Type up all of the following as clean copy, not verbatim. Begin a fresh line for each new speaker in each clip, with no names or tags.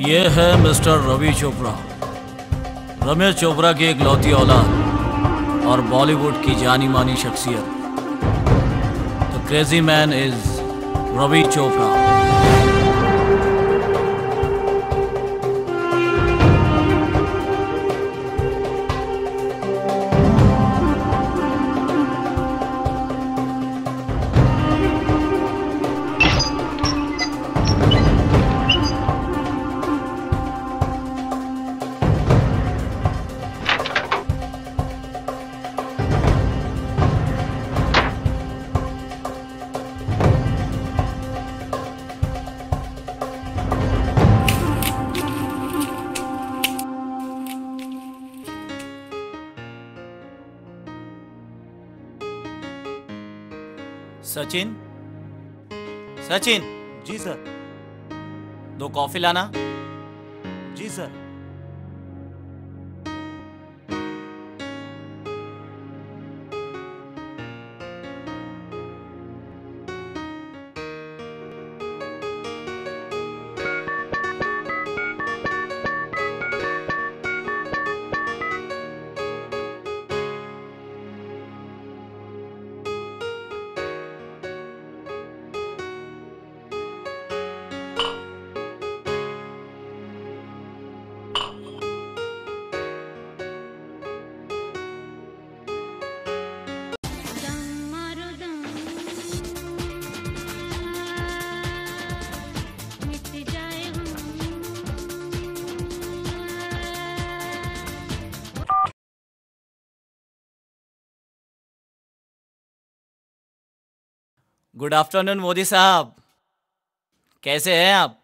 ये है मिस्टर रवि चोपड़ा, रमेश चोपड़ा की एक लौती औलाद और बॉलीवुड की जानी मानी शख्सियत। The crazy man is Ravi Chopra. Sachin, Sachin.
जी सर।
2 कॉफी लाना।
जी सर।
गुड आफ्टरनून मोदी साहब, कैसे हैं आप?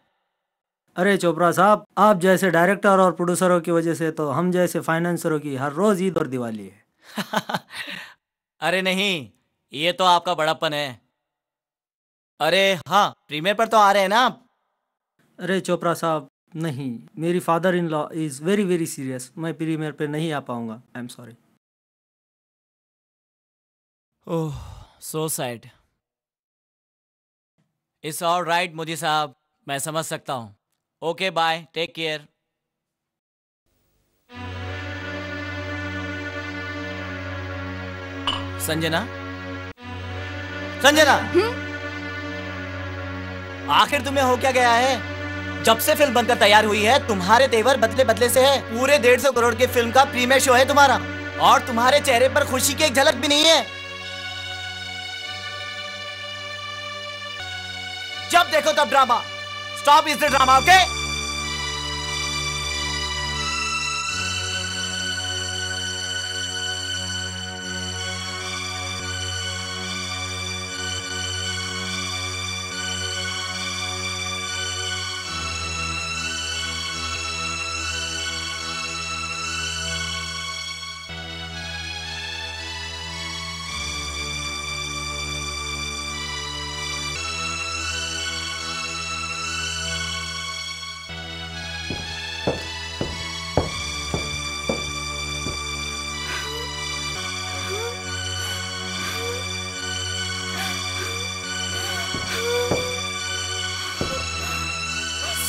अरे चोपड़ा साहब, आप जैसे डायरेक्टर और प्रोड्यूसरों की वजह से तो हम जैसे फाइनेंसरों की हर रोज ईद और दिवाली है।
अरे नहीं, ये तो आपका बड़प्पन है। अरे हाँ, प्रीमियर पर तो आ रहे हैं ना आप?
अरे चोपड़ा साहब, नहीं, मेरी father in law is very very serious, मैं प्रीमियर पे नहीं आ पाऊंगा। I am sorry.
Oh, so sad. It's all right Modi साहब, मैं समझ सकता हूँ। Okay bye, take care. Sanjana, Sanjana, आखिर तुम्हें हो क्या गया है? जब से फिल्म बनकर तैयार हुई है तुम्हारे तेवर बदले बदले से है। पूरे 150 करोड़ की फिल्म का प्रीमियर शो है तुम्हारा, और तुम्हारे चेहरे पर खुशी की एक झलक भी नहीं है। जब देखो तब drama. Stop is the drama, okay?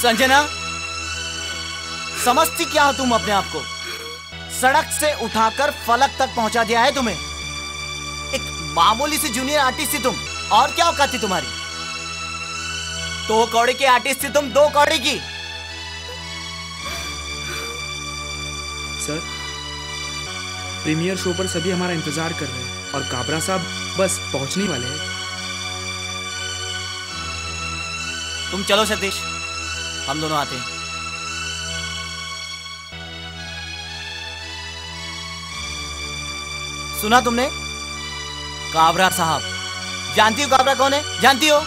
Sanjana, समझती क्या हो तुम अपने आप को? सड़क से उठाकर फलक तक पहुंचा दिया है तुम्हें। एक मामूली सी जूनियर आर्टिस्ट थी तुम, और क्या औकात थी तुम्हारी? 2 कौड़ी की आर्टिस्ट थी तुम, 2 कौड़ी की।
सर, प्रीमियर शो पर सभी हमारा इंतजार कर रहे हैं और काबरा साहब बस पहुंचने वाले हैं।
तुम चलो सतीश, हम दोनों आते हैं। सुना तुमने? काबरा साहब, जानती हो काबरा कौन है? जानती हो?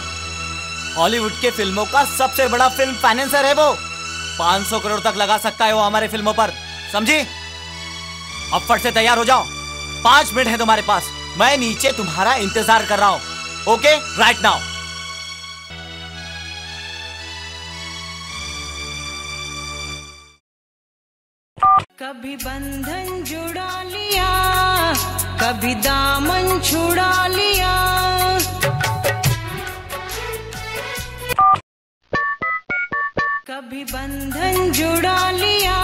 हॉलीवुड के फिल्मों का सबसे बड़ा फिल्म फाइनेंसर है वो। 500 करोड़ तक लगा सकता है वो हमारे फिल्मों पर, समझी? अब फट से तैयार हो जाओ, 5 मिनट है तुम्हारे पास। मैं नीचे तुम्हारा इंतजार कर रहा हूं। Okay, right now.
कभी बंधन जुड़ा लिया, कभी दामन छुड़ा लिया। कभी बंधन जुड़ा लिया,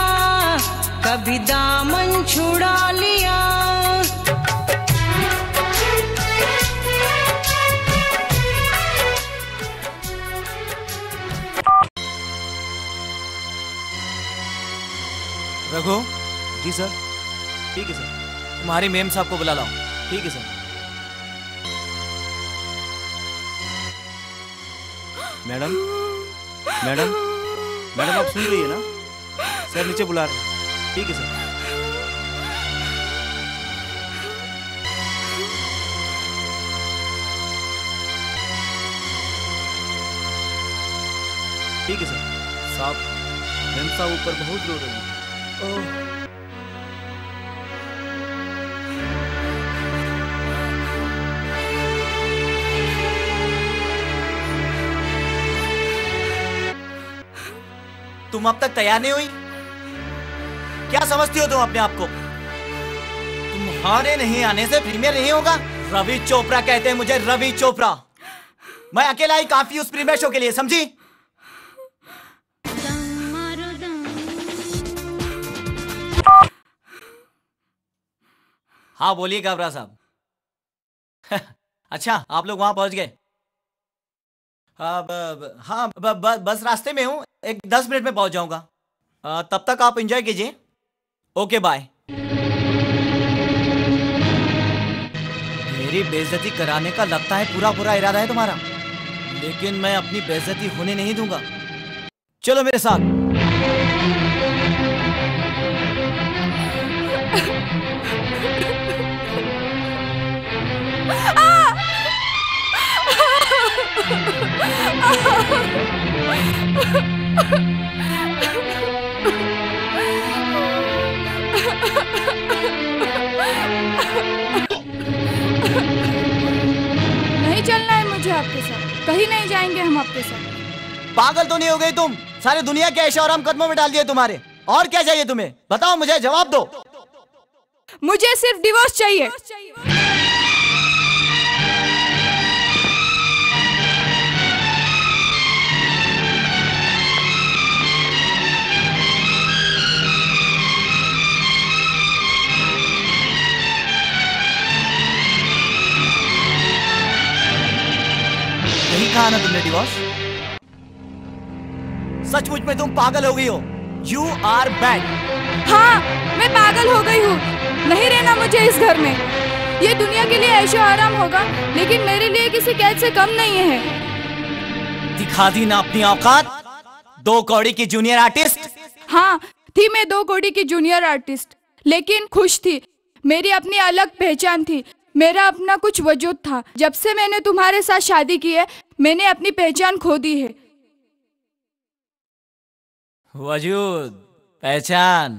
कभी दामन छुड़ा लिया।
रघु,
जी सर। ठीक है सर।
तुम्हारी मेम साहब को बुला लाओ।
ठीक है सर। मैडम, मैडम, मैडम आप सुन रही है ना? सर नीचे बुला रहे हैं। ठीक है सर। ठीक है सर।
साहब, मेम साहब ऊपर बहुत रो रही है। तुम अब तक तैयार नहीं हुई? क्या समझती हो तुम अपने आप को? तुम्हारे नहीं आने से प्रीमियर नहीं होगा? रवि चोपड़ा कहते हैं मुझे, रवि चोपड़ा। मैं अकेला ही काफी उस प्रीमियर शो के लिए, समझी? हाँ बोलिए काबरा साहब। अच्छा, आप लोग वहां पहुंच गए? हाँ, बस रास्ते में हूँ, एक 10 मिनट में पहुंच जाऊंगा। तब तक आप एंजॉय कीजिए। Okay bye. मेरी बेइज्जती कराने का लगता है पूरा पूरा इरादा है तुम्हारा, लेकिन मैं अपनी बेइज्जती होने नहीं दूंगा। चलो मेरे साथ।
नहीं चलना है मुझे आपके साथ, कहीं नहीं जाएंगे हम आपके साथ।
पागल तो नहीं हो गई तुम? सारी दुनिया के ऐशो आराम कदमों में डाल दिए तुम्हारे। और क्या चाहिए तुम्हें? बताओ मुझे, जवाब दो।
मुझे सिर्फ डिवोर्स चाहिए।
नहीं कहा ना तुमने डिवोर्स? सचमुच में तुम पागल हो गई हो। You are bad.
हाँ, मैं पागल हो गई हूँ। नहीं रहना मुझे इस घर में। ये दुनिया के लिए ऐशो आराम होगा, लेकिन मेरे लिए किसी कैद से कम नहीं है।
दिखा दी ना अपनी औकात। 2 कौड़ी की जूनियर आर्टिस्ट।
हाँ, थी मैं 2 कौड़ी की जूनियर आर्टिस्ट, लेकिन खुश थी। मेरी अपनी अलग पहचान थी, मेरा अपना कुछ वजूद था। जब से मैंने तुम्हारे साथ शादी की है, मैंने अपनी पहचान खो दी है।
वजूद, पहचान।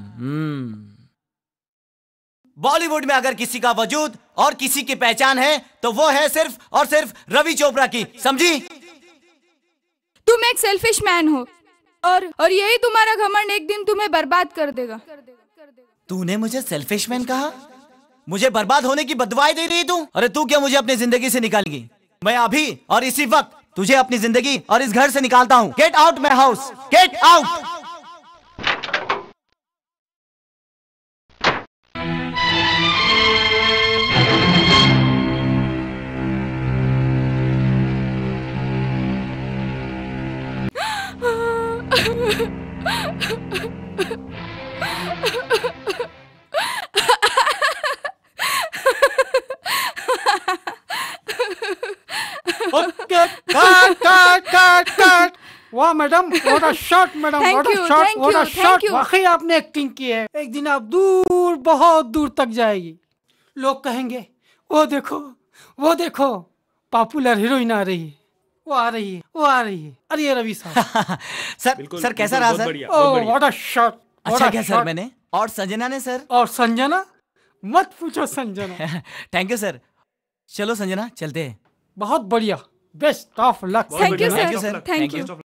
बॉलीवुड में अगर किसी का वजूद और किसी की पहचान है, तो वो है सिर्फ और सिर्फ रवि चोपड़ा की, समझी?
तुम एक सेल्फिश मैन हो, और यही तुम्हारा घमंड एक दिन तुम्हें बर्बाद कर देगा।
तूने मुझे सेल्फिश मैन कहा? मुझे बर्बाद होने की बददुआएं दे रही है तू? अरे तू क्या मुझे अपनी जिंदगी से निकालेगी? मैं अभी और इसी वक्त तुझे अपनी जिंदगी और इस घर से निकालता हूँ। Get out my house, get out.
Okay, cut. वाह madam, what a shot madam, what a shot, what a shot. वाकई आपने एक्टिंग की है। एक दिन आप दूर, बहुत दूर तक जाएगी। लोग कहेंगे, वो देखो पॉपुलर हीरोइन आ रही है, वो आ रही है। अरे रवि साहब।
सर कैसा रहा sir?
Oh what a shot.
अच्छा क्या सर मैंने? और संजना ने सर?
और संजना, मत पूछो संजना।
Thank you sir. चलो संजना चलते हैं।
बहुत बढ़िया, best of luck.
Thank you
Thank you,
sir,
sir.
Thank
Thank
you.
you.